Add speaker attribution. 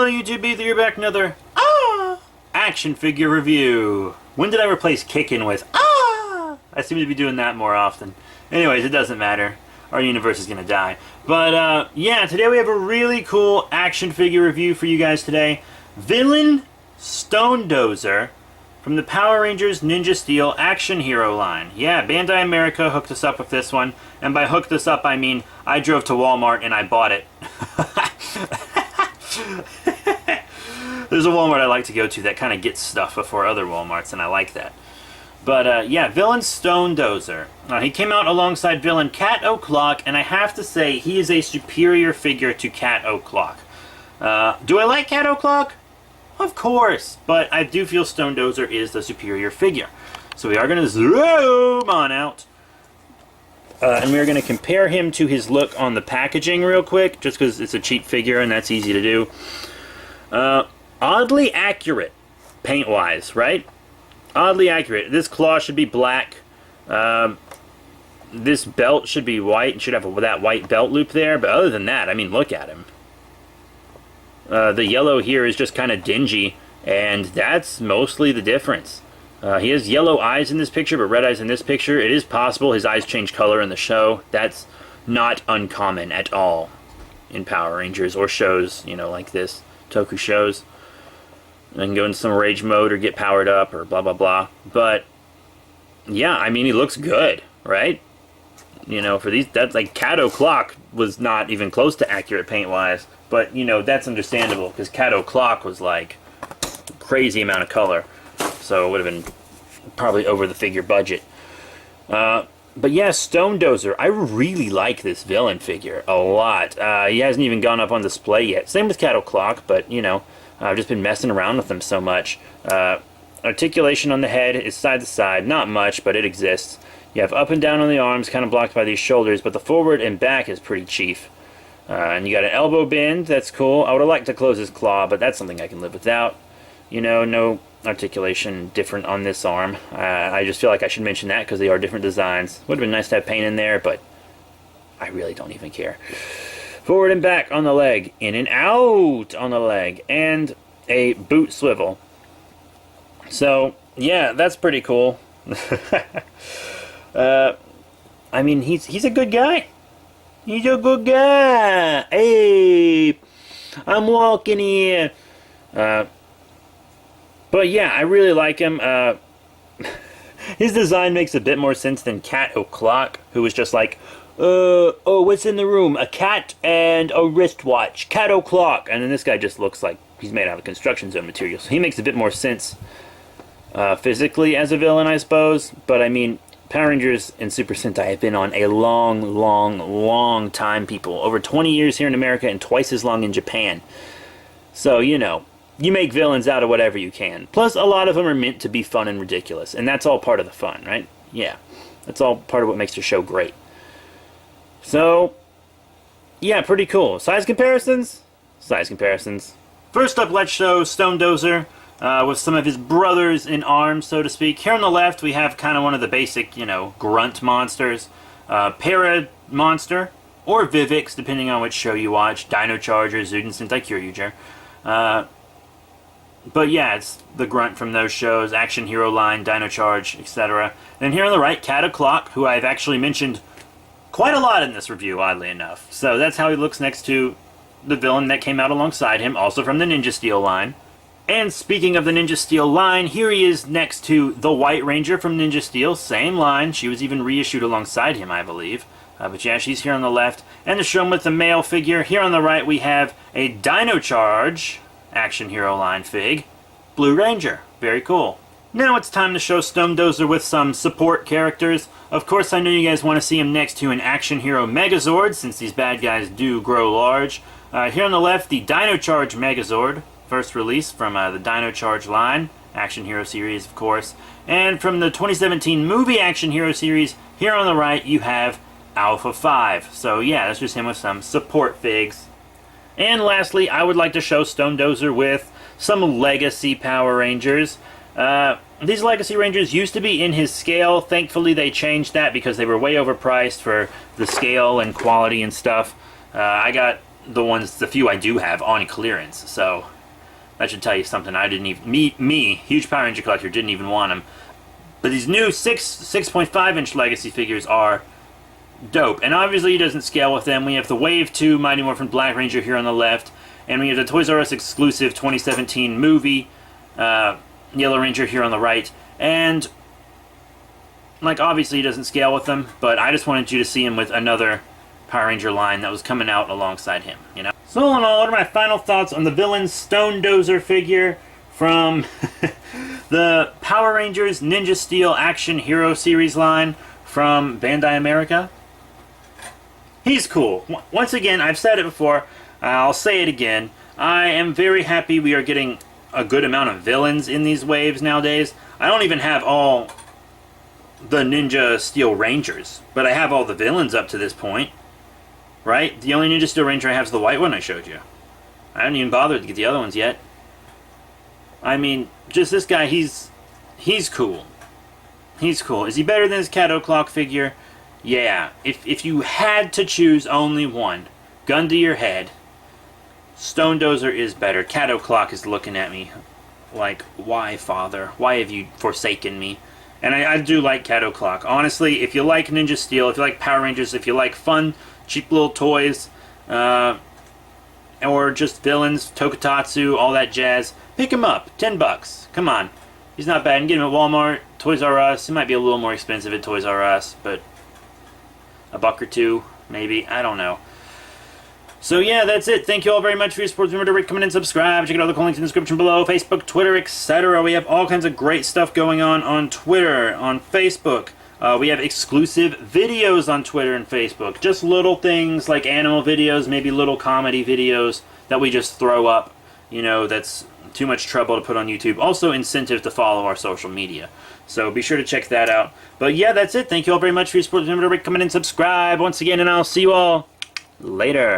Speaker 1: Hello YouTube, Ethan, you're back another action figure review. When did I replace kicking with I seem to be doing that more often. Anyways, it doesn't matter. Our universe is gonna die. But yeah, today we have a really cool action figure review for you guys today. Villain Stonedozer from the Power Rangers Ninja Steel Action Hero line. Yeah, Bandai America hooked us up with this one. And by hooked us up, I mean I drove to Walmart and I bought it. There's a Walmart I like to go to that kind of gets stuff before other Walmarts, and I like that. But yeah, Villain Stonedozer. He came out alongside Villain Cat O'Clock, and I have to say he is a superior figure to Cat O'Clock. Do I like Cat O'Clock? Of course, but I do feel Stonedozer is the superior figure. So we are going to zoom on out. And we're going to compare him to his look on the packaging real quick, just because it's a cheap figure and that's easy to do. Oddly accurate, paint-wise, right? Oddly accurate. This claw should be black. This belt should be white and should have that white belt loop there. But other than that, I mean, look at him. The yellow here is just kind of dingy, and that's mostly the difference. He has yellow eyes in this picture, but red eyes in this picture. It is possible his eyes change color in the show. That's not uncommon at all in Power Rangers or shows, you know, like this. Toku shows. And go into some rage mode or get powered up or blah, blah, blah. But, yeah, I mean, he looks good, right? You know, for these, that's like Cat O'Clock was not even close to accurate paint-wise. But, you know, that's understandable because Cat O'Clock was like a crazy amount of color. So it would have been probably over the figure budget. But yeah, Stonedozer. I really like this villain figure a lot. He hasn't even gone up on display yet. Same with Cat O'Clock, but, you know, I've just been messing around with them so much. Articulation on the head is side to side. Not much, but it exists. You have up and down on the arms, kind of blocked by these shoulders, but the forward and back is pretty chief. And you got an elbow bend. That's cool. I would have liked to close his claw, but that's something I can live without. You know, no articulation different on this arm. I just feel like I should mention that because they are different designs. Would have been nice to have paint in there, but I really don't even care. Forward and back on the leg, in and out on the leg, and a boot swivel. So, yeah, that's pretty cool. I mean, he's a good guy. He's a good guy. Hey, I'm walking here. But yeah, I really like him. His design makes a bit more sense than Cat O'Clock, who was just like, oh, what's in the room? A cat and a wristwatch. Cat O'Clock. And then this guy just looks like he's made out of construction zone material. So he makes a bit more sense physically as a villain, I suppose. But I mean, Power Rangers and Super Sentai have been on a long time, people. Over 20 years here in America and twice as long in Japan. So, you know, you make villains out of whatever you can. Plus, a lot of them are meant to be fun and ridiculous. And that's all part of the fun, right? Yeah. That's all part of what makes the show great. So, yeah, pretty cool. Size comparisons? Size comparisons. First up, let's show Stonedozer with some of his brothers in arms, so to speak. Here on the left, we have kind of one of the basic, you know, grunt monsters. Para Monster, or Vivix, depending on which show you watch. Dino Charger, Zuden Sentai Kyryuger. But yeah, it's the grunt from those shows. Action Hero line, Dino Charge, etc. And here on the right, Cat O'Clock, who I've actually mentioned quite a lot in this review, oddly enough. So that's how he looks next to the villain that came out alongside him, also from the Ninja Steel line. And speaking of the Ninja Steel line, here he is next to the White Ranger from Ninja Steel, same line. She was even reissued alongside him, I believe. But yeah, she's here on the left. And to show him with the male figure, here on the right we have a Dino Charge Action Hero line fig. Blue Ranger. Very cool. Now it's time to show Stonedozer with some support characters. Of course, I know you guys want to see him next to an Action Hero Megazord, since these bad guys do grow large. Here on the left, the Dino Charge Megazord, first release from the Dino Charge line, Action Hero series, of course. And from the 2017 movie Action Hero series, here on the right, you have Alpha 5. So yeah, that's just him with some support figs. And lastly, I would like to show Stonedozer with some Legacy Power Rangers. These Legacy Rangers used to be in his scale. Thankfully, they changed that because they were way overpriced for the scale and quality and stuff. I got the few I do have on clearance. So, That should tell you something. I didn't even... Me, huge Power Ranger collector, didn't even want them. But these new 6.5-inch Legacy figures are dope. And obviously he doesn't scale with them. We have the Wave 2 Mighty Morphin Black Ranger here on the left. And we have the Toys R Us exclusive 2017 movie Yellow Ranger here on the right. And, like, obviously he doesn't scale with them. But I just wanted you to see him with another Power Ranger line that was coming out alongside him, you know? So all in all, what are my final thoughts on the villain Stonedozer figure from the Power Rangers Ninja Steel Action Hero Series line from Bandai America? He's cool. Once again, I've said it before, I'll say it again. I am very happy we are getting a good amount of villains in these waves nowadays. I don't even have all the Ninja Steel Rangers, but I have all the villains up to this point. Right? The only Ninja Steel Ranger I have is the white one I showed you. I haven't even bothered to get the other ones yet. I mean, just this guy, he's cool. He's cool. Is he better than his Cat O'Clock figure? Yeah. If you had to choose only one, gun to your head, Stonedozer is better. Cat O'Clock is looking at me like, why, Father? Why have you forsaken me? And I do like Cat O'Clock. Honestly, if you like Ninja Steel, if you like Power Rangers, if you like fun, cheap little toys, or just villains, Tokusatsu, all that jazz, pick him up. $10. Come on. He's not bad. You can get him at Walmart, Toys R Us. It might be a little more expensive at Toys R Us, but a buck or two, maybe. I don't know. So yeah, that's it. Thank you all very much for your support. Remember to rate, comment, and subscribe. Check out all the cool links in the description below. Facebook, Twitter, etc. We have all kinds of great stuff going on Twitter, on Facebook. We have exclusive videos on Twitter and Facebook. Just little things like animal videos, maybe little comedy videos that we just throw up. You know, that's too much trouble to put on YouTube. Also incentive to follow our social media. So be sure to check that out. But yeah, that's it. Thank you all very much for your support. Remember to rate, comment, and subscribe once again, and I'll see you all later.